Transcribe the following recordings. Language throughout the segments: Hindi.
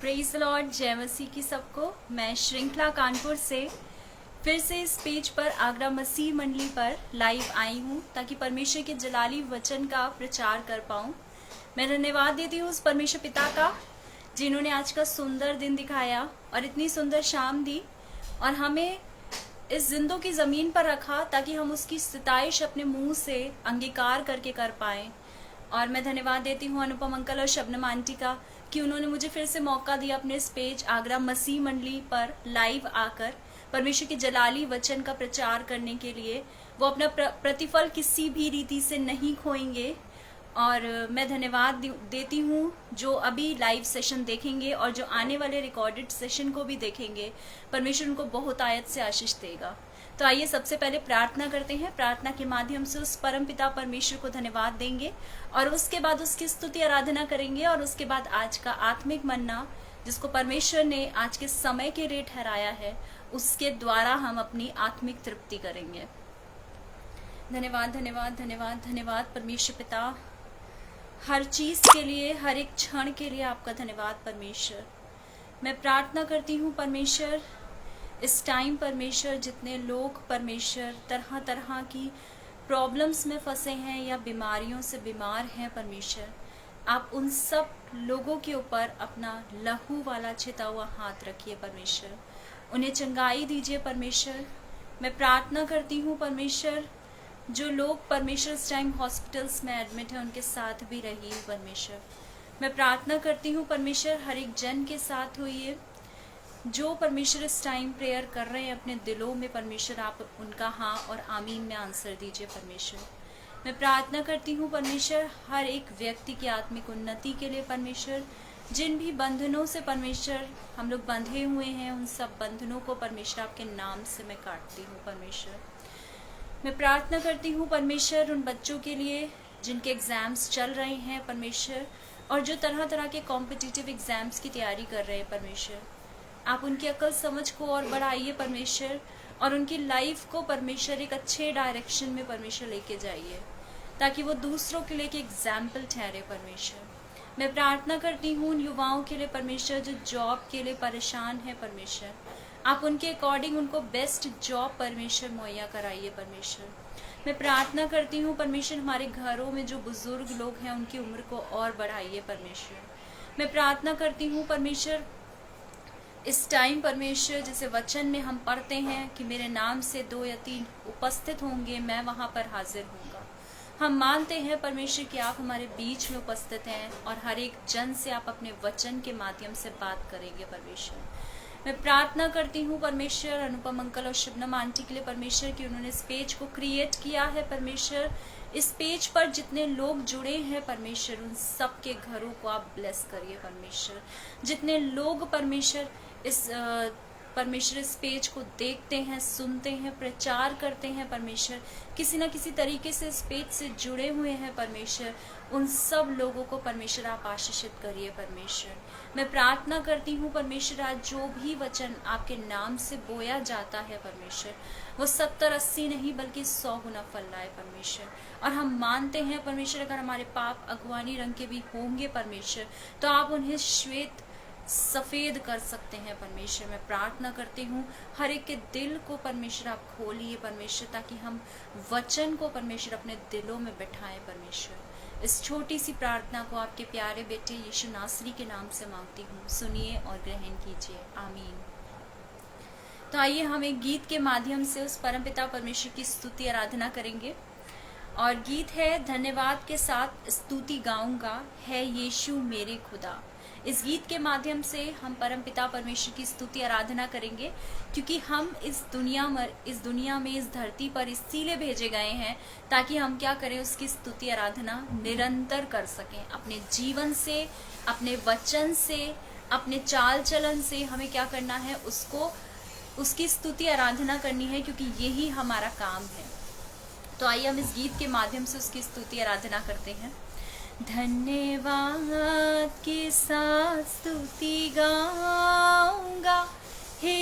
प्रेज लॉर्ड, जय मसीह की सबको। मैं श्रृंखला कानपुर से फिर से इस पेज पर आगरा मसीह मंडली पर लाइव आई हूँ ताकि परमेश्वर के जलाली वचन का प्रचार कर पाऊँ। मैं धन्यवाद देती हूँ उस परमेश्वर पिता का जिन्होंने आज का सुंदर दिन दिखाया और इतनी सुंदर शाम दी और हमें इस जिंदों की ज़मीन पर रखा ताकि हम उसकी सिताइश अपने मुंह से अंगीकार करके कर पाएँ। और मैं धन्यवाद देती हूँ अनुपम अंकल और शबनम आंटी का कि उन्होंने मुझे फिर से मौका दिया अपने इस पेज आगरा मसीह मंडली पर लाइव आकर परमेश्वर के जलाली वचन का प्रचार करने के लिए। वो अपना प्रतिफल किसी भी रीति से नहीं खोएंगे। और मैं धन्यवाद देती हूँ जो अभी लाइव सेशन देखेंगे और जो आने वाले रिकॉर्डेड सेशन को भी देखेंगे। परमेश्वर उनको बहुत आयत से आशीष देगा। तो आइए सबसे पहले प्रार्थना करते हैं। प्रार्थना के माध्यम से उस परम पिता परमेश्वर को धन्यवाद देंगे और उसके बाद उसकी स्तुति आराधना करेंगे और उसके बाद आज का आत्मिक मन्ना जिसको परमेश्वर ने आज के समय के लिए ठहराया है उसके द्वारा हम अपनी आत्मिक तृप्ति करेंगे। धन्यवाद धन्यवाद धन्यवाद धन्यवाद परमेश्वर पिता, हर चीज के लिए, हर एक क्षण के लिए आपका धन्यवाद परमेश्वर। मैं प्रार्थना करती हूँ परमेश्वर, इस टाइम परमेश्वर जितने लोग परमेश्वर तरह तरह की प्रॉब्लम्स में फंसे हैं या बीमारियों से बीमार हैं परमेश्वर, आप उन सब लोगों के ऊपर अपना लहू वाला छिता हुआ हाथ रखिए परमेश्वर, उन्हें चंगाई दीजिए परमेश्वर। मैं प्रार्थना करती हूँ परमेश्वर, जो लोग परमेश्वर इस टाइम हॉस्पिटल्स में एडमिट हैं उनके साथ भी रहिए परमेश्वर। मैं प्रार्थना करती हूँ परमेश्वर हर एक जन के साथ होइए जो परमेश्वर इस टाइम प्रेयर कर रहे हैं अपने दिलों में परमेश्वर, आप उनका हाँ और आमीन में आंसर दीजिए परमेश्वर। मैं प्रार्थना करती हूँ परमेश्वर हर एक व्यक्ति की आत्मिक उन्नति के लिए परमेश्वर, जिन भी बंधनों से परमेश्वर हम लोग बंधे हुए हैं उन सब बंधनों को परमेश्वर आपके नाम से मैं काटती हूँ परमेश्वर। मैं प्रार्थना करती हूँ परमेश्वर उन बच्चों के लिए जिनके एग्ज़ाम्स चल रहे हैं परमेश्वर और जो तरह तरह के कॉम्पिटिटिव एग्ज़ाम्स की तैयारी कर रहे हैं परमेश्वर, आप उनकी अक्ल समझ को और बढ़ाइए परमेश्वर और उनकी लाइफ को परमेश्वर एक अच्छे डायरेक्शन में परमेश्वर लेके जाइए ताकि वो दूसरों के लिए एक एग्जाम्पल ठहरे परमेश्वर। मैं प्रार्थना करती हूँ उन युवाओं के लिए परमेश्वर जो जॉब के लिए परेशान है परमेश्वर, आप उनके अकॉर्डिंग उनको बेस्ट जॉब परमेश्वर मुहैया कराइए परमेश्वर। मैं प्रार्थना करती हूँ परमेश्वर हमारे घरों में जो बुजुर्ग लोग हैं उनकी उम्र को और बढ़ाइए परमेश्वर। मैं प्रार्थना करती हूँ परमेश्वर इस टाइम परमेश्वर जैसे वचन में हम पढ़ते हैं कि मेरे नाम से 2 या 3 उपस्थित होंगे मैं वहाँ पर हाजिर होऊंगा। हम मानते हैं परमेश्वर कि आप हमारे बीच में उपस्थित हैं और हर एक जन से आप अपने वचन के माध्यम से बात करेंगे परमेश्वर। मैं प्रार्थना करती हूँ परमेश्वर अनुपम अंकल और शबनम आंटी के लिए परमेश्वर कि उन्होंने इस पेज को क्रिएट किया है परमेश्वर। इस पेज पर जितने लोग जुड़े हैं परमेश्वर उन सब के घरों को आप ब्लेस करिए परमेश्वर। जितने लोग परमेश्वर इस पेज को देखते हैं, सुनते हैं, प्रचार करते हैं परमेश्वर, किसी न किसी तरीके से इस पेज से जुड़े हुए हैं परमेश्वर, उन सब लोगों को परमेश्वर आप आशीषित करिए परमेश्वर। मैं प्रार्थना करती हूँ परमेश्वर आज जो भी वचन आपके नाम से बोया जाता है परमेश्वर वो 70-80 नहीं बल्कि 100 गुना फल लाए परमेश्वर। और हम मानते हैं परमेश्वर अगर हमारे पाप अगवानी रंग के भी होंगे परमेश्वर तो आप उन्हें श्वेत सफेद कर सकते हैं परमेश्वर। मैं प्रार्थना करती हूँ हर एक के दिल को परमेश्वर आप खोलिए परमेश्वर ताकि हम वचन को परमेश्वर अपने दिलों में बैठाएं परमेश्वर। इस छोटी सी प्रार्थना को आपके प्यारे बेटे यीशु नासरी के नाम से मांगती हूँ, सुनिए और ग्रहण कीजिए, आमीन। तो आइए हम एक गीत के माध्यम से उस परमपिता परमेश्वर की स्तुति आराधना करेंगे और गीत है धन्यवाद के साथ स्तुति गाऊंगा है यीशु मेरे खुदा। इस गीत के माध्यम से हम परमपिता परमेश्वर की स्तुति आराधना करेंगे क्योंकि हम इस दुनिया में इस धरती पर इसीलिए भेजे गए हैं ताकि हम क्या करें, उसकी स्तुति आराधना निरंतर कर सकें। अपने जीवन से, अपने वचन से, अपने चाल चलन से हमें क्या करना है, उसकी स्तुति आराधना करनी है क्योंकि यही हमारा काम है। तो आइए हम इस गीत के माध्यम से उसकी स्तुति आराधना करते हैं। धन्यवाद के साथ स्तुति गाऊंगा हे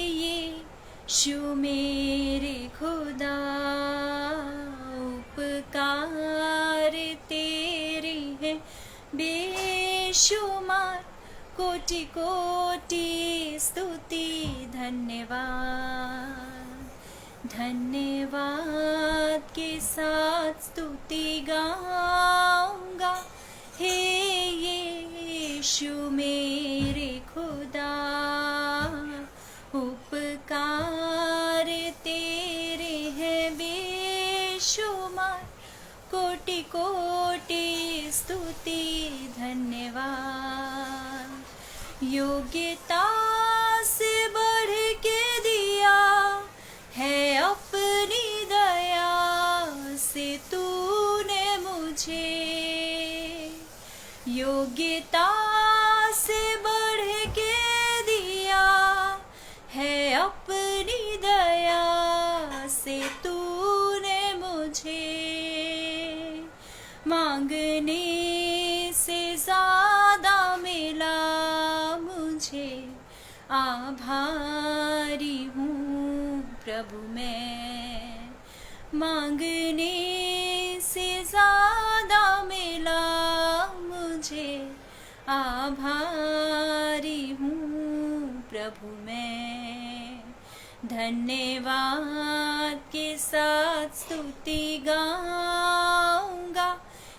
यीशु मेरे खुदा, उपकार तेरे हैं बेशुमार कोटि कोटि स्तुति धन्यवाद, धन्यवाद के साथ स्तुति गाऊंगा। हे यीशु मेरे खुदा, उपकार तेरे हैं बेशुमार, कोटि कोटि स्तुति धन्यवाद। योग्यता से बढ़ के दिया है अपनी दया से तूने मुझे, योग्यता से बढ़ के दिया है अपनी दया से तूने मुझे, मांगने से ज्यादा मिला मुझे, आभारी हूँ प्रभु मैं, मांगने से ज्यादा मिला मुझे, आभारी हूँ प्रभु मैं। धन्यवाद के साथ स्तुति गाऊंगा।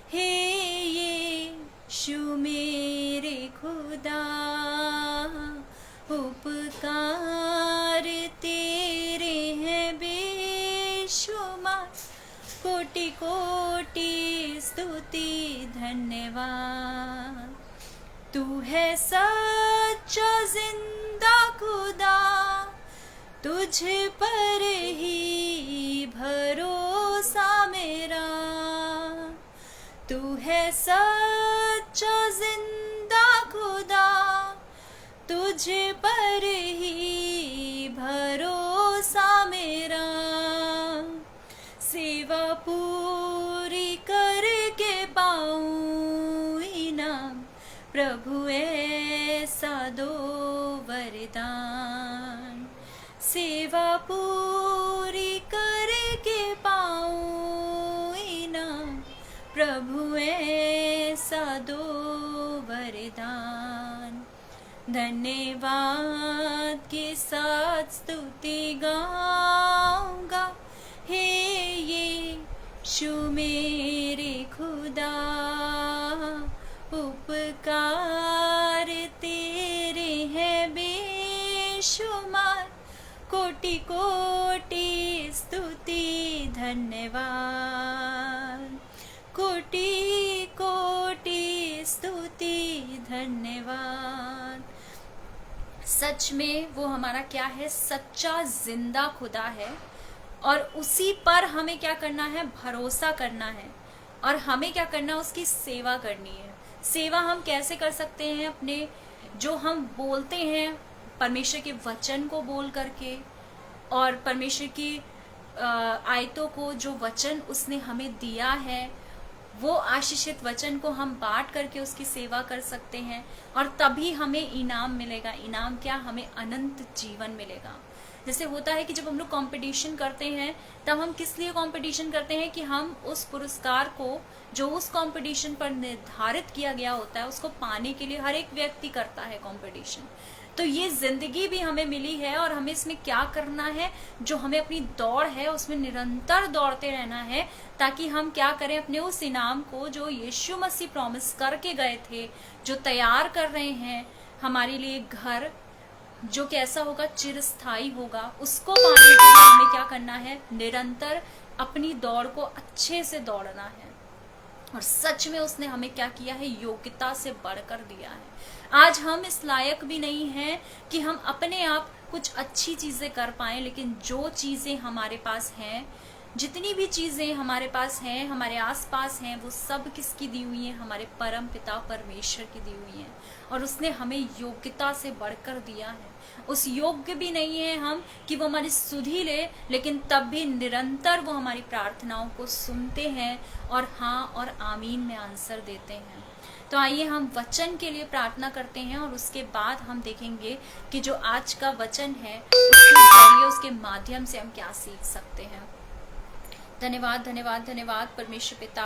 हे यीशु मेरे खुदा, उपकार तेरे हैं बेशुमार, कोटि कोटि स्तुति धन्यवाद। तू है सच्चा जिंदा खुदा, तुझ पर ही भरोसा मेरा, तू है सच्चा जिंदा खुदा, तुझ पर ही भरोसा मेरा, सेवा पूरी करके पाऊं इनाम, प्रभु ऐसा दो वरदान, सेवा पूरी करके पाऊं इनाम, प्रभु ऐसा दो वरदान। धन्यवाद के साथ स्तुति गाऊंगा। हे यीशु मेरे खुदा, उपकार तेरे हैं बेशुमार, कोटि कोटि स्तुति धन्यवाद, कोटि कोटि स्तुति धन्यवाद। सच में वो हमारा क्या है, सच्चा जिंदा खुदा है, और उसी पर हमें क्या करना है, भरोसा करना है, और हमें क्या करना है, उसकी सेवा करनी है। सेवा हम कैसे कर सकते हैं, अपने जो हम बोलते हैं परमेश्वर के वचन को बोल करके, और परमेश्वर की आयतों को, जो वचन उसने हमें दिया है, वो आशीषित वचन को हम बांट करके उसकी सेवा कर सकते हैं, और तभी हमें इनाम मिलेगा। इनाम क्या, हमें अनंत जीवन मिलेगा। जैसे होता है कि जब हम लोग कंपटीशन करते हैं, तब हम किस लिए कंपटीशन करते हैं, कि हम उस पुरस्कार को जो उस कंपटीशन पर निर्धारित किया गया होता है उसको पाने के लिए हर एक व्यक्ति करता है कंपटीशन। तो ये जिंदगी भी हमें मिली है, और हमें इसमें क्या करना है, जो हमें अपनी दौड़ है उसमें निरंतर दौड़ते रहना है, ताकि हम क्या करें, अपने उस इनाम को जो यीशु मसीह प्रॉमिस करके गए थे, जो तैयार कर रहे हैं हमारे लिए घर, जो कैसा होगा, चिरस्थायी होगा, उसको पाने के लिए हमें क्या करना है, निरंतर अपनी दौड़ को अच्छे से दौड़ना है। और सच में उसने हमें क्या किया है, योग्यता से बढ़कर दिया है। आज हम इस लायक भी नहीं हैं कि हम अपने आप कुछ अच्छी चीजें कर पाएं, लेकिन जो चीजें हमारे पास हैं, जितनी भी चीजें हमारे पास हैं, हमारे आसपास हैं, वो सब किसकी दी हुई हैं, हमारे परम पिता परमेश्वर की दी हुई हैं। और उसने हमें योग्यता से बढ़कर दिया है। उस योग्य भी नहीं है हम कि वो हमारी सुधि ले, लेकिन तब भी निरंतर वो हमारी प्रार्थनाओं को सुनते हैं और हाँ और आमीन में आंसर देते हैं। तो आइए हम वचन के लिए प्रार्थना करते हैं, और उसके बाद हम देखेंगे कि जो आज का वचन है उसके जरिए, उसके माध्यम से हम क्या सीख सकते हैं। धन्यवाद धन्यवाद धन्यवाद परमेश्वर पिता,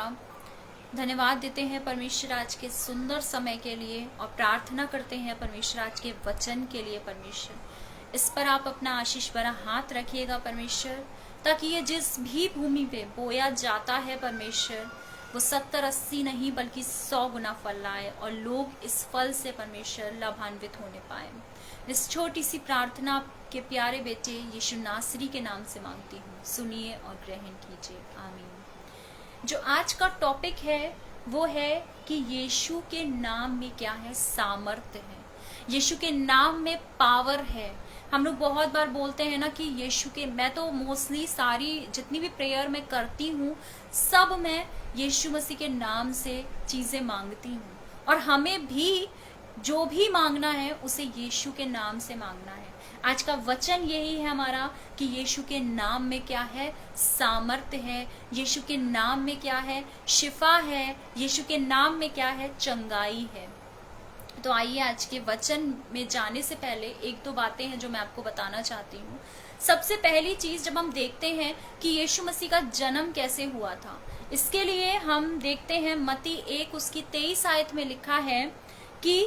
धन्यवाद देते हैं परमेश्वर आज के सुंदर समय के लिए और प्रार्थना करते हैं परमेश्वर आज के वचन के लिए। परमेश्वर इस पर आप अपना आशीष भरा हाथ रखिएगा परमेश्वर, ताकि ये जिस भी भूमि पे बोया जाता है परमेश्वर वो 70-80 नहीं बल्कि 100 गुना फल लाए और लोग इस फल से परमेश्वर लाभान्वित होने पाए। इस छोटी सी प्रार्थना के प्यारे बेटे यीशु नासरी के नाम से मांगती हूँ, सुनिए और ग्रहण कीजिए, आमीन। जो आज का टॉपिक है वो है कि यीशु के नाम में क्या है, सामर्थ्य है। यीशु के नाम में पावर है। हम लोग बहुत बार बोलते हैं ना कि यीशु के, मैं तो मोस्टली सारी जितनी भी प्रेयर मैं करती हूँ सब मैं यीशु मसीह के नाम से चीजें मांगती हूँ, और हमें भी जो भी मांगना है उसे यीशु के नाम से मांगना है। आज का वचन यही है हमारा कि यीशु के नाम में क्या है, सामर्थ्य है। यीशु के नाम में क्या है, शिफा है। यीशु के नाम में क्या है, चंगाई है। तो आइए आज के वचन में जाने से पहले एक दो बातें हैं जो मैं आपको बताना चाहती हूँ। सबसे पहली चीज, जब हम देखते हैं कि यीशु मसीह का जन्म कैसे हुआ था, इसके लिए हम देखते हैं मत्ती 1 उसकी 23 आयत में लिखा है कि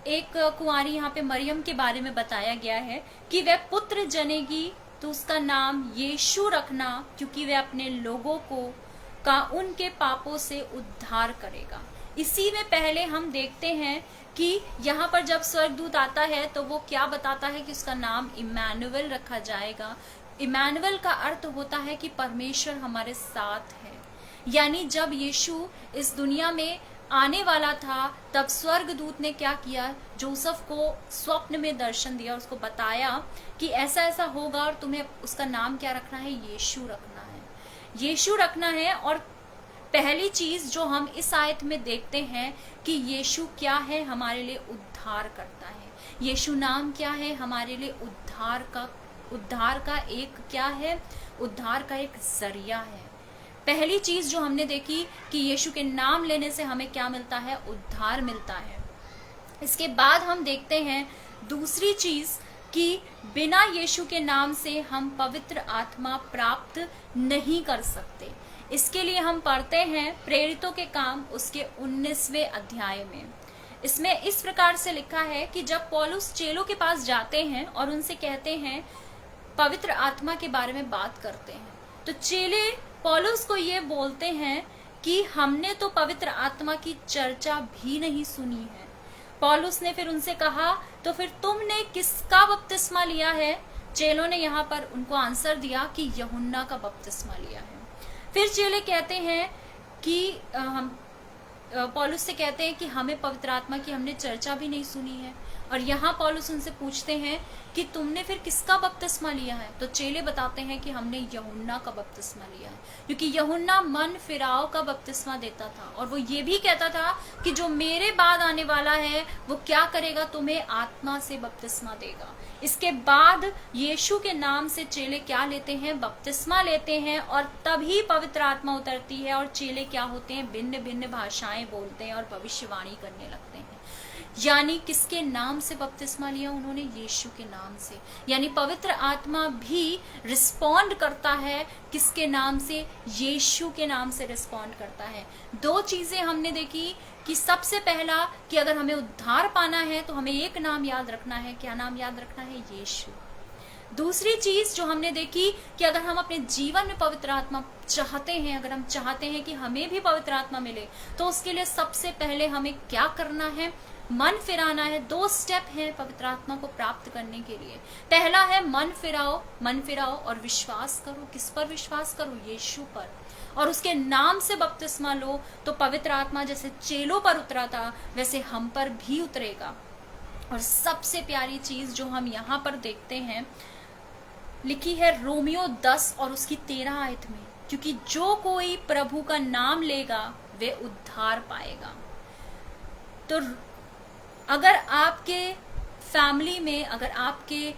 एक कुंवारी, यहाँ पे मरियम के बारे में बताया गया है कि वह पुत्र जनेगी तो उसका नाम यीशु रखना, क्योंकि वह अपने लोगों का उनके पापों से उद्धार करेगा। इसी में पहले हम देखते हैं कि यहाँ पर जब स्वर्गदूत आता है तो वो क्या बताता है कि उसका नाम इम्मानुएल रखा जाएगा। इम्मानुएल का अर्थ होता है कि परमेश्वर हमारे साथ है। यानी जब यीशु इस दुनिया में आने वाला था तब स्वर्गदूत ने क्या किया, जोसेफ को स्वप्न में दर्शन दिया, उसको बताया कि ऐसा ऐसा होगा और तुम्हें उसका नाम क्या रखना है, यीशु रखना है, यीशु रखना है। और पहली चीज जो हम इस आयत में देखते हैं कि यीशु क्या है, हमारे लिए उद्धार करता है। यीशु नाम क्या है, हमारे लिए उद्धार का एक क्या है, उद्धार का एक जरिया है। पहली चीज जो हमने देखी कि यीशु के नाम लेने से हमें क्या मिलता है, उद्धार मिलता है। इसके बाद हम देखते हैं दूसरी चीज कि बिना यीशु के नाम से हम पवित्र आत्मा प्राप्त नहीं कर सकते। इसके लिए हम पढ़ते हैं प्रेरितों के काम उसके 19वें अध्याय में। इसमें इस प्रकार से लिखा है कि जब पौलुस चेलों के पास जाते हैं और उनसे कहते हैं, पवित्र आत्मा के बारे में बात करते हैं, तो चेले पौलुस को ये बोलते हैं कि हमने तो पवित्र आत्मा की चर्चा भी नहीं सुनी है। पौलुस ने फिर उनसे कहा, तो फिर तुमने किसका बपतिस्मा लिया है? चेलों ने यहाँ पर उनको आंसर दिया कि यूहन्ना का बपतिस्मा लिया है। फिर चेले कहते हैं कि हम पौलुस से कहते हैं कि हमें पवित्र आत्मा की हमने चर्चा भी नहीं सुनी है। और यहाँ पौलुस उनसे पूछते हैं कि तुमने फिर किसका बपतिस्मा लिया है? तो चेले बताते हैं कि हमने यूहन्ना का बपतिस्मा लिया है, क्योंकि यूहन्ना मन फिराव का बपतिस्मा देता था और वो ये भी कहता था कि जो मेरे बाद आने वाला है वो क्या करेगा, तुम्हें आत्मा से बपतिस्मा देगा। इसके बाद यीशु के नाम से चेले क्या लेते हैं, बपतिस्मा लेते हैं, और तभी पवित्र आत्मा उतरती है और चेले क्या होते हैं, भिन्न भिन्न भाषाएं बोलते हैं और भविष्यवाणी करने लगते हैं। यानी किसके नाम से बपतिस्मा लिया उन्होंने? यीशु के नाम से। यानी पवित्र आत्मा भी रिस्पॉन्ड करता है किसके नाम से? यीशु के नाम से रिस्पॉन्ड करता है। दो चीजें हमने देखी कि सबसे पहला कि अगर हमें उद्धार पाना है तो हमें एक नाम याद रखना है। क्या नाम याद रखना है? यीशु। दूसरी चीज जो हमने देखी कि अगर हम अपने जीवन में पवित्र आत्मा चाहते हैं, अगर हम चाहते हैं कि हमें भी पवित्र आत्मा मिले, तो उसके लिए सबसे पहले हमें क्या करना है? मन फिराना है। 2 स्टेप हैं पवित्र आत्मा को प्राप्त करने के लिए। पहला है मन फिराओ और विश्वास करो। किस पर विश्वास करो? यीशु पर। और उसके नाम से बपतिस्मा लो, तो पवित्र आत्मा जैसे चेलों पर उतरा था वैसे हम पर भी उतरेगा। और सबसे प्यारी चीज जो हम यहाँ पर देखते हैं लिखी है रोमियो 10 और उसकी 13 आयत में, क्योंकि जो कोई प्रभु का नाम लेगा वे उद्धार पाएगा। तो अगर आपके फैमिली में, अगर आपके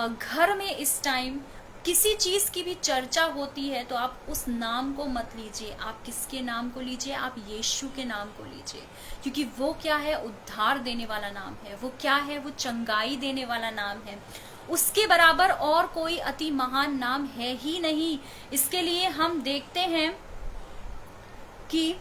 घर में इस टाइम किसी चीज की भी चर्चा होती है तो आप उस नाम को मत लीजिए। आप किसके नाम को लीजिए? आप यीशु के नाम को लीजिए, क्योंकि वो क्या है? उद्धार देने वाला नाम है। वो क्या है? वो चंगाई देने वाला नाम है। उसके बराबर और कोई अति महान नाम है ही नहीं। इसके लिए हम देखते हैं कि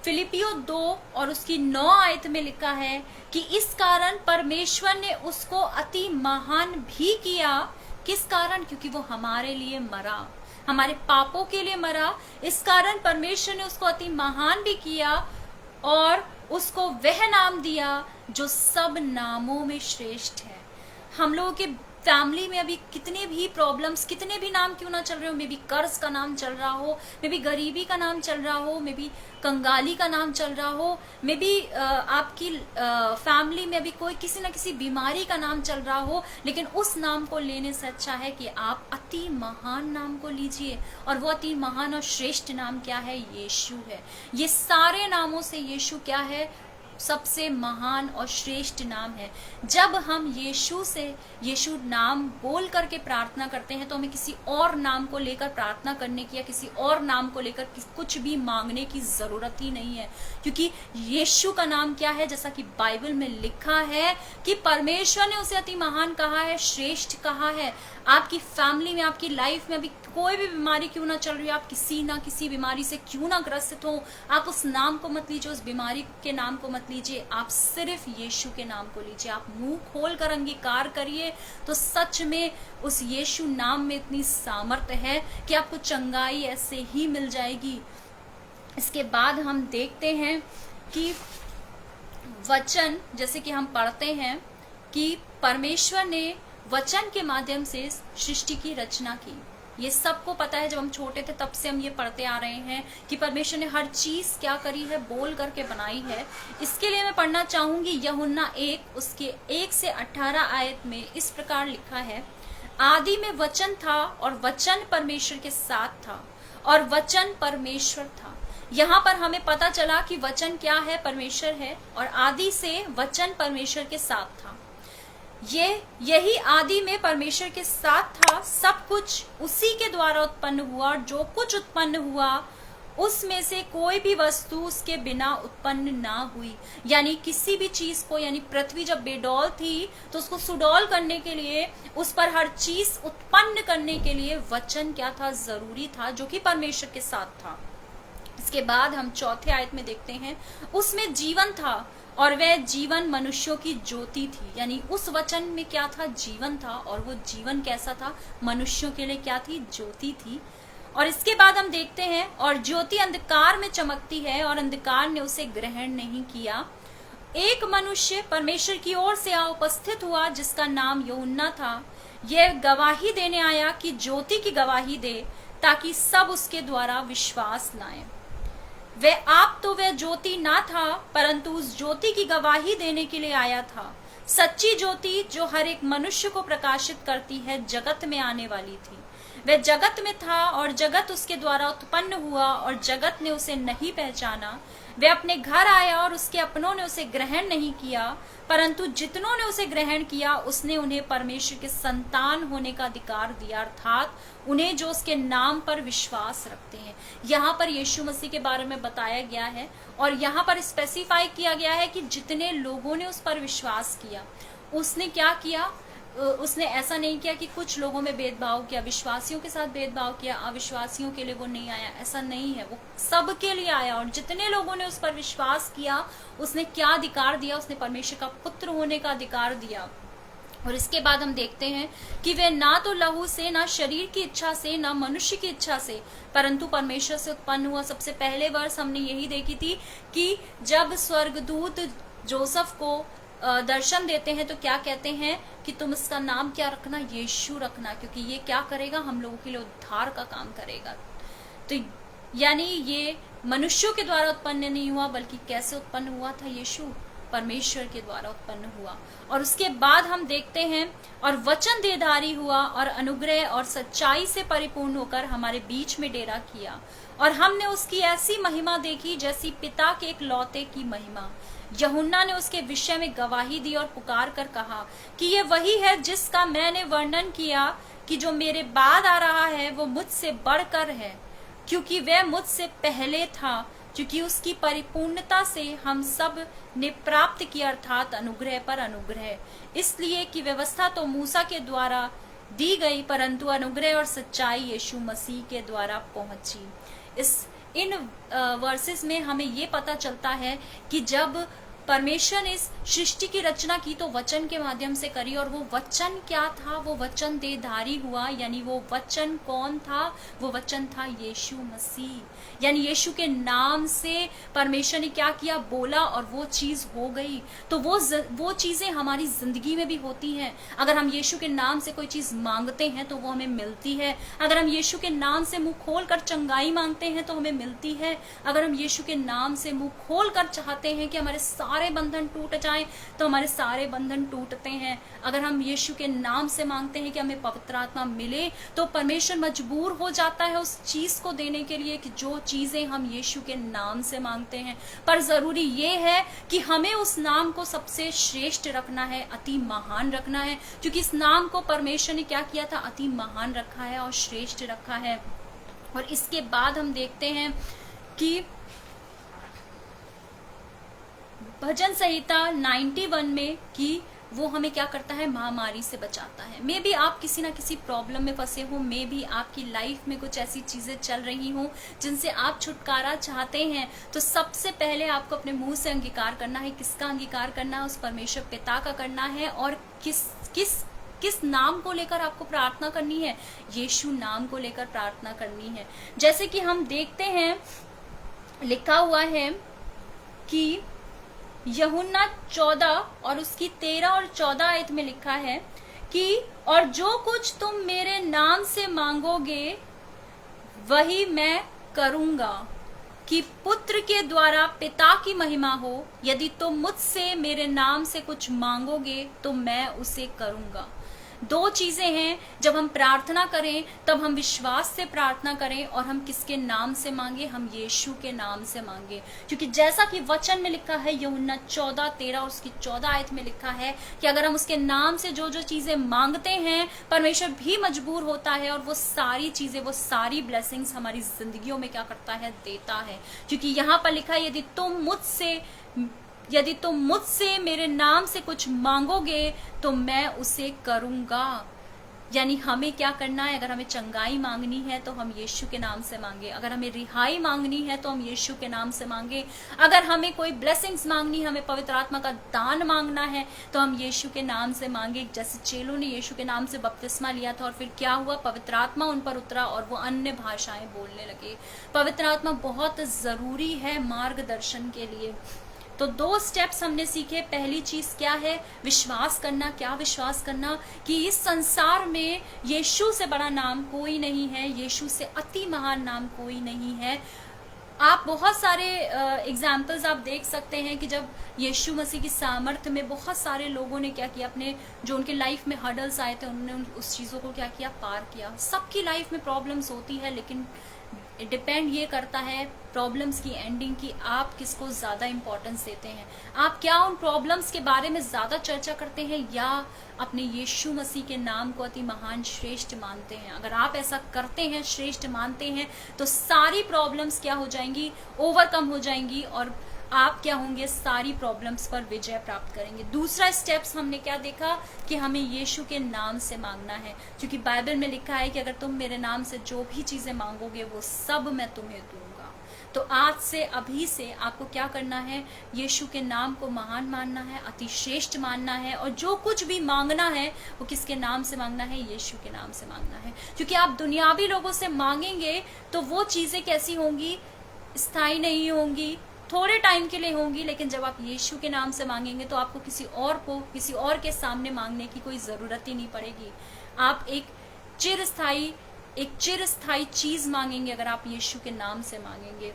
फिलिपियो 2 और उसकी 9 आयत में लिखा है कि इस कारण परमेश्वर ने उसको अति महान भी किया। किस कारण? क्योंकि वो हमारे लिए मरा, हमारे पापों के लिए मरा। इस कारण परमेश्वर ने उसको अति महान भी किया और उसको वह नाम दिया जो सब नामों में श्रेष्ठ है। हम लोगों के फैमिली में अभी कितने भी प्रॉब्लम्स, कितने भी नाम क्यों ना चल रहे हो, मे बी कर्ज का नाम चल रहा हो, मे बी गरीबी का नाम चल रहा हो, मे बी कंगाली का नाम चल रहा हो, मे बी आपकी फैमिली में अभी कोई किसी ना किसी बीमारी का नाम चल रहा हो, लेकिन उस नाम को लेने से अच्छा है कि आप अति महान नाम को लीजिए। और वो अति महान और श्रेष्ठ नाम क्या है? यीशु है। ये सारे नामों से यीशु क्या है? सबसे महान और श्रेष्ठ नाम है। जब हम यीशु नाम बोल करके प्रार्थना करते हैं तो हमें किसी और नाम को लेकर प्रार्थना करने की या किसी और नाम को लेकर कुछ भी मांगने की जरूरत ही नहीं है, क्योंकि यीशु का नाम क्या है? जैसा कि बाइबल में लिखा है कि परमेश्वर ने उसे अति महान कहा है, श्रेष्ठ कहा है। आपकी फैमिली में, आपकी लाइफ में अभी कोई भी बीमारी क्यों ना चल रही हो, आप किसी ना किसी बीमारी से क्यों ना ग्रसित हो, आप उस नाम को मत लीजिए, उस बीमारी के नाम को मत लीजिए, आप सिर्फ यीशु के नाम को लीजिए। आप मुंह खोल कर अंगीकार करिए तो सच में उस यीशु नाम में इतनी सामर्थ्य है कि आपको चंगाई ऐसे ही मिल जाएगी। इसके बाद हम देखते हैं कि वचन, जैसे कि हम पढ़ते हैं कि परमेश्वर ने वचन के माध्यम से सृष्टि की रचना की। ये सबको पता है, जब हम छोटे थे तब से हम ये पढ़ते आ रहे हैं कि परमेश्वर ने हर चीज क्या करी है? बोल करके बनाई है। इसके लिए मैं पढ़ना चाहूंगी यूहन्ना 1 उसके 1 से 18 आयत में इस प्रकार लिखा है, आदि में वचन था और वचन परमेश्वर के साथ था और वचन परमेश्वर था। यहाँ पर हमें पता चला कि वचन क्या है? परमेश्वर है, और आदि से वचन परमेश्वर के साथ था। यही आदि में परमेश्वर के साथ था। सब कुछ उसी के द्वारा उत्पन्न हुआ और जो कुछ उत्पन्न हुआ उसमें से कोई भी वस्तु उसके बिना उत्पन्न ना हुई। यानी किसी भी चीज को, यानी पृथ्वी जब बेडौल थी तो उसको सुडौल करने के लिए, उस पर हर चीज उत्पन्न करने के लिए वचन क्या था? जरूरी था, जो कि परमेश्वर के साथ था। इसके बाद हम चौथे आयत में देखते हैं, उसमें जीवन था और वह जीवन मनुष्यों की ज्योति थी। यानी उस वचन में क्या था? जीवन था, और वो जीवन कैसा था? मनुष्यों के लिए क्या थी? ज्योति थी। और इसके बाद हम देखते हैं, और ज्योति अंधकार में चमकती है और अंधकार ने उसे ग्रहण नहीं किया। एक मनुष्य परमेश्वर की ओर से उपस्थित हुआ जिसका नाम यूहन्ना था। यह गवाही देने आया कि ज्योति की गवाही दे, ताकि सब उसके द्वारा विश्वास लाएं। वह ज्योति ना था, परंतु उस ज्योति की गवाही देने के लिए आया था। सच्ची ज्योति जो हर एक मनुष्य को प्रकाशित करती है, जगत में आने वाली थी। वह जगत में था और जगत उसके द्वारा उत्पन्न हुआ और जगत ने उसे नहीं पहचाना। वह अपने घर आया और उसके अपनों ने उसे ग्रहण नहीं किया, परंतु जितनों ने उसे ग्रहण किया उसने उन्हें परमेश्वर के संतान होने का अधिकार दिया, अर्थात उन्हें जो उसके नाम पर विश्वास रखते हैं। यहाँ पर यीशु मसीह के बारे में बताया गया है और यहाँ पर स्पेसिफाई किया गया है कि जितने लोगों ने उस पर विश्वास किया, उसने क्या किया? उसने ऐसा नहीं किया कि कुछ लोगों में भेदभाव किया, विश्वासियों के साथ भेदभाव किया, अविश्वासियों के लिए वो नहीं आया। ऐसा नहीं है, वो सबके लिए आया। और जितने लोगों ने उस पर विश्वास किया, उसने क्या अधिकार दिया? उसने परमेश्वर का पुत्र होने का अधिकार दिया। और इसके बाद हम देखते हैं कि वे ना तो लहू से, ना शरीर की इच्छा से, ना मनुष्य की इच्छा से, परंतु परमेश्वर से उत्पन्न हुआ। सबसे पहले वर्ष हमने यही देखी थी कि जब स्वर्गदूत जोसेफ को दर्शन देते हैं तो क्या कहते हैं कि तुम इसका नाम क्या रखना? यीशु रखना, क्योंकि ये क्या करेगा? हम लोगों के लिए उद्धार का काम करेगा। तो यानी ये मनुष्यों के द्वारा उत्पन्न नहीं हुआ, बल्कि कैसे उत्पन्न हुआ था? यीशु परमेश्वर के द्वारा उत्पन्न हुआ। और उसके बाद हम देखते हैं, और वचन देहधारी हुआ और अनुग्रह और सच्चाई से परिपूर्ण होकर हमारे बीच में डेरा किया, और हमने उसकी ऐसी महिमा देखी जैसी पिता के एक लौते की महिमा। यूहन्ना ने उसके विषय में गवाही दी और पुकार कर कहा कि ये वही है जिसका मैंने वर्णन किया कि जो मेरे बाद आ रहा है वो मुझसे बढ़कर है, क्योंकि वह मुझसे पहले था। क्योंकि उसकी परिपूर्णता से हम सब ने प्राप्त किया, अर्थात अनुग्रह पर अनुग्रह। इसलिए कि व्यवस्था तो मूसा के द्वारा दी गई, परंतु अनुग्रह और सच्चाई यीशु मसीह के द्वारा पहुंची। इस इन वर्सेस में हमें ये पता चलता है कि जब परमेश्वर ने इस सृष्टि की रचना की तो वचन के माध्यम से करी, और वो वचन क्या था? वो वचन देहधारी हुआ, यानी वो वचन कौन था? वो वचन था यीशु मसीह। यानी यीशु के नाम से परमेश्वर ने क्या किया? बोला, और वो चीज हो गई। तो वो चीजें हमारी जिंदगी में भी होती हैं। अगर हम यीशु के नाम से कोई चीज मांगते हैं तो वो हमें मिलती है। अगर हम यीशु के नाम से मुंह खोल कर चंगाई मांगते हैं तो हमें मिलती है। अगर हम यीशु के नाम से मुंह खोल कर चाहते हैं कि हमारे सारे बंधन टूट जाएं तो हमारे सारे बंधन टूटते हैं। अगर हम यीशु के नाम से मांगते हैं कि हमें पवित्र आत्मा मिले तो परमेश्वर मजबूर हो जाता है उस चीज को देने के लिए कि जो चीजें हम यीशु के नाम से मांगते हैं। पर जरूरी ये है कि हमें उस नाम को सबसे श्रेष्ठ रखना है, अति महान रखना है, क्योंकि इस नाम को परमेश्वर ने क्या किया था? अति महान रखा है और श्रेष्ठ रखा है। और इसके बाद हम देखते हैं कि भजन संहिता 91 में कि वो हमें क्या करता है? महामारी से बचाता है। मे बी आप किसी ना किसी प्रॉब्लम में फंसे हो, मे बी आपकी लाइफ में कुछ ऐसी चीजें चल रही हो जिनसे आप छुटकारा चाहते हैं, तो सबसे पहले आपको अपने मुंह से अंगीकार करना है। किसका अंगीकार करना है? उस परमेश्वर पिता का करना है। और किस नाम को लेकर आपको प्रार्थना करनी है? यीशु नाम को लेकर प्रार्थना करनी है। जैसे कि हम देखते हैं, लिखा हुआ है कि यूहन्ना 14 और उसकी 13 और 14 आयत में लिखा है कि और जो कुछ तुम मेरे नाम से मांगोगे वही मैं करूंगा, कि पुत्र के द्वारा पिता की महिमा हो। यदि तुम मुझसे मेरे नाम से कुछ मांगोगे तो मैं उसे करूंगा। दो चीजें हैं, जब हम प्रार्थना करें तब हम विश्वास से प्रार्थना करें, और हम किसके नाम से मांगे? हम यीशु के नाम से मांगे। क्योंकि जैसा कि वचन में लिखा है, यूहन्ना 14:13 और उसकी 14 आयत में लिखा है कि अगर हम उसके नाम से जो जो चीजें मांगते हैं, परमेश्वर भी मजबूर होता है और वो सारी चीजें, वो सारी ब्लेसिंग्स हमारी जिंदगियों में क्या करता है? देता है। क्योंकि यहाँ पर लिखा है, यदि तुम मुझसे मेरे नाम से कुछ मांगोगे तो मैं उसे करूंगा। यानी हमें क्या करना है? अगर हमें चंगाई मांगनी है तो हम यीशु के नाम से मांगे। अगर हमें रिहाई मांगनी है तो हम यीशु के नाम से मांगे। अगर हमें कोई ब्लेसिंग्स मांगनी है, हमें पवित्र आत्मा का दान मांगना है तो हम यीशु के नाम से मांगे। जैसे चेलों ने यीशु के नाम से बपतिस्मा लिया था और फिर क्या हुआ? पवित्र आत्मा उन पर उतरा और वो अन्य भाषाएं बोलने लगे। पवित्र आत्मा बहुत जरूरी है मार्गदर्शन के लिए। तो 2 स्टेप्स हमने सीखे। पहली चीज क्या है? विश्वास करना। क्या विश्वास करना? कि इस संसार में यीशु से बड़ा नाम कोई नहीं है, यीशु से अति महान नाम कोई नहीं है। आप बहुत सारे एग्जाम्पल्स आप देख सकते हैं कि जब यीशु मसीह की सामर्थ्य में बहुत सारे लोगों ने क्या किया, अपने जो उनके लाइफ में हर्डल्स आए थे उन्होंने उस चीज़ों को क्या किया? पार किया। सबकी लाइफ में प्रॉब्लम्स होती है, लेकिन डिपेंड ये करता है प्रॉब्लम्स की एंडिंग की आप किसको ज्यादा इंपॉर्टेंस देते हैं। आप क्या उन प्रॉब्लम्स के बारे में ज्यादा चर्चा करते हैं या अपने यीशु मसीह के नाम को अति महान श्रेष्ठ मानते हैं? अगर आप ऐसा करते हैं, श्रेष्ठ मानते हैं, तो सारी प्रॉब्लम्स क्या हो जाएंगी? ओवरकम हो जाएंगी और आप क्या होंगे? सारी प्रॉब्लम्स पर विजय प्राप्त करेंगे। दूसरा स्टेप्स हमने क्या देखा? कि हमें यीशु के नाम से मांगना है, क्योंकि बाइबल में लिखा है कि अगर तुम मेरे नाम से जो भी चीजें मांगोगे वो सब मैं तुम्हें दूंगा। तो आज से, अभी से आपको क्या करना है? यीशु के नाम को महान मानना है, अति श्रेष्ठ मानना है, और जो कुछ भी मांगना है वो किसके नाम से मांगना है? यीशु के नाम से मांगना है। क्योंकि आप दुनियावी लोगों से मांगेंगे तो वो चीजें कैसी होंगी? स्थायी नहीं होंगी, थोड़े टाइम के लिए होंगी। लेकिन जब आप यीशु के नाम से मांगेंगे तो आपको किसी और के सामने मांगने की कोई जरूरत ही नहीं पड़ेगी। आप एक चिरस्थायी चीज मांगेंगे अगर आप यीशु के नाम से मांगेंगे।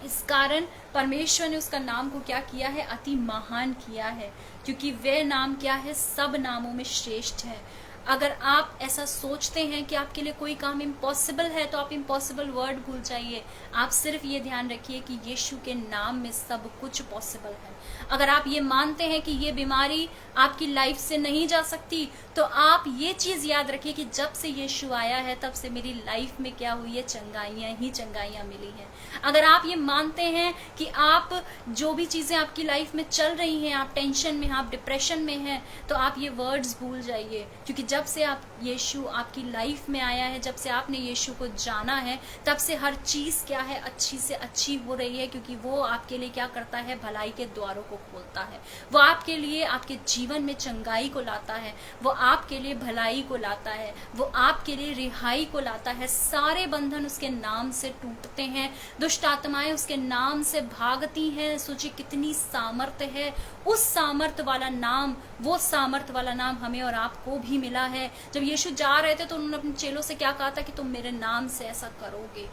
इस कारण परमेश्वर ने उसका नाम को क्या किया है? अति महान किया है, क्योंकि वह नाम क्या है? सब नामों में श्रेष्ठ है। अगर आप ऐसा सोचते हैं कि आपके लिए कोई काम इम्पॉसिबल है तो आप इम्पॉसिबल वर्ड भूल जाइए। आप सिर्फ ये ध्यान रखिए कि यीशु के नाम में सब कुछ पॉसिबल है। अगर आप ये मानते हैं कि ये बीमारी आपकी लाइफ से नहीं जा सकती, तो आप ये चीज याद रखिए कि जब से यीशु आया है तब से मेरी लाइफ में क्या हुई है? चंगाइयां ही चंगाइयां मिली हैं। अगर आप ये मानते हैं कि आप जो भी चीजें आपकी लाइफ में चल रही हैं, आप टेंशन में हैं, आप डिप्रेशन में हैं, तो आप ये वर्ड्स भूल जाइए। क्योंकि जब से आप यीशु आपकी लाइफ में आया है, जब से आपने यीशु को जाना है, तब से हर चीज क्या है, अच्छी से अच्छी हो रही है, क्योंकि वो आपके लिए क्या करता है, भलाई के द्वारों को खोलता है। वो आपके लिए, आपके जीवन में चंगाई को लाता है, वो आपके लिए भलाई को लाता है, वो आपके लिए रिहाई को लाता है। सारे बंधन उसके नाम से टूटते हैं, दुष्ट आत्माएं उसके नाम से भागती हैं। सोचिए कितनी सामर्थ्य है उस सामर्थ्य वाला नाम, वो सामर्थ्य वाला नाम हमें और आपको भी मिला है। जब यीशु जा रहे थे तो उन्होंने अपने चेलों से क्या कहा था कि तुम मेरे नाम से ऐसा करोगे।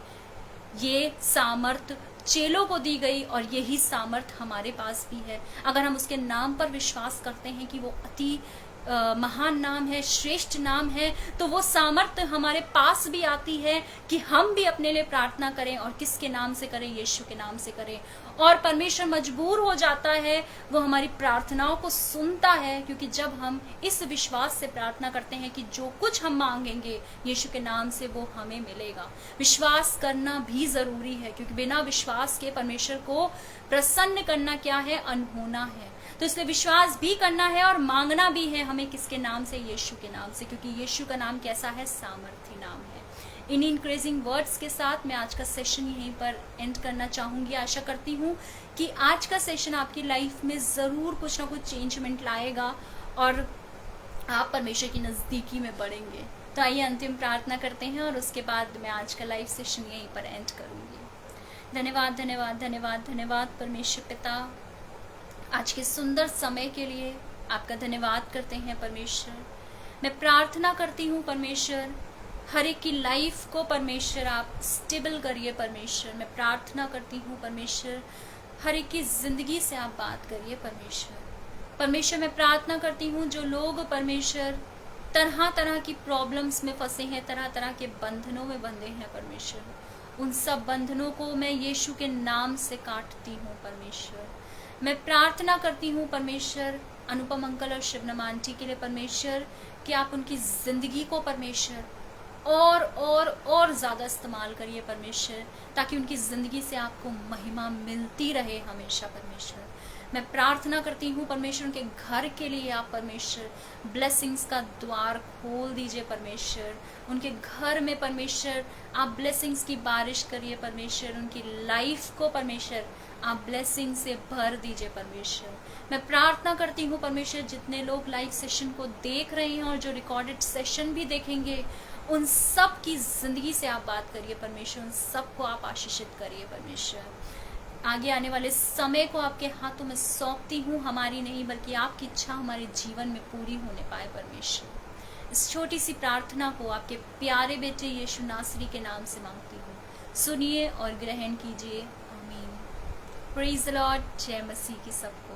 ये सामर्थ्य चेलों को दी गई और यही सामर्थ्य हमारे पास भी है। अगर हम उसके नाम पर विश्वास करते हैं कि वो अति महान नाम है, श्रेष्ठ नाम है, तो वो सामर्थ्य हमारे पास भी आती है कि हम भी अपने लिए प्रार्थना करें। और किसके नाम से करें, यीशु के नाम से करें। और परमेश्वर मजबूर हो जाता है, वो हमारी प्रार्थनाओं को सुनता है, क्योंकि जब हम इस विश्वास से प्रार्थना करते हैं कि जो कुछ हम मांगेंगे यीशु के नाम से वो हमें मिलेगा। विश्वास करना भी जरूरी है, क्योंकि बिना विश्वास के परमेश्वर को प्रसन्न करना क्या है, अनहोना है। तो इसलिए विश्वास भी करना है और मांगना भी है हमें किसके नाम से, यीशु के नाम से, क्योंकि यीशु का नाम कैसा है, सामर्थी नाम है। इन इनक्रेजिंग वर्ड्स के साथ मैं आज का सेशन यहीं पर एंड करना चाहूंगी। आशा करती हूँ कि आज का सेशन आपकी लाइफ में जरूर कुछ ना कुछ चेंजमेंट लाएगा और आप परमेश्वर की नजदीकी में बढ़ेंगे। तो आइए अंतिम प्रार्थना करते हैं और उसके बाद मैं आज का लाइव सेशन यहीं पर एंड करूंगी। धन्यवाद धन्यवाद धन्यवाद धन्यवाद परमेश्वर पिता, आज के सुंदर समय के लिए आपका धन्यवाद करते हैं परमेश्वर। मैं प्रार्थना करती हूँ परमेश्वर, हर एक की लाइफ को परमेश्वर आप स्टेबल करिए परमेश्वर। मैं प्रार्थना करती हूँ परमेश्वर, हर एक की जिंदगी से आप बात करिए परमेश्वर। परमेश्वर मैं प्रार्थना करती हूँ जो लोग परमेश्वर तरह तरह की प्रॉब्लम्स में फंसे हैं, तरह तरह के बंधनों में बंधे हैं परमेश्वर, उन सब बंधनों को मैं यीशु के नाम से काटती हूँ परमेश्वर। मैं प्रार्थना करती हूँ परमेश्वर अनुपम अंकल और शिवनम आंटी के लिए परमेश्वर, कि आप उनकी जिंदगी को परमेश्वर और ज्यादा इस्तेमाल करिए परमेश्वर, ताकि उनकी जिंदगी से आपको महिमा मिलती रहे हमेशा परमेश्वर। मैं प्रार्थना करती हूँ परमेश्वर उनके घर के लिए आप परमेश्वर ब्लेसिंग्स का द्वार खोल दीजिए परमेश्वर। उनके घर में परमेश्वर आप ब्लेसिंग्स की बारिश करिए परमेश्वर। उनकी लाइफ को परमेश्वर आप ब्लेसिंग से भर दीजिए परमेश्वर। मैं प्रार्थना करती हूँ परमेश्वर जितने लोग लाइव सेशन को देख रहे हैं और जो रिकॉर्डेड सेशन भी देखेंगे, उन सब की जिंदगी से आप बात करिए परमेश्वर, उन सबको आप आशीषित करिए परमेश्वर। आगे आने वाले समय को आपके हाथों में सौंपती हूँ, हमारी नहीं बल्कि आपकी इच्छा हमारे जीवन में पूरी होने पाए परमेश्वर। इस छोटी सी प्रार्थना को आपके प्यारे बेटे यीशु नासरी के नाम से मांगती हूँ, सुनिए और ग्रहण कीजिए। आमीन। Praise the Lord. जय मसीह की सबको।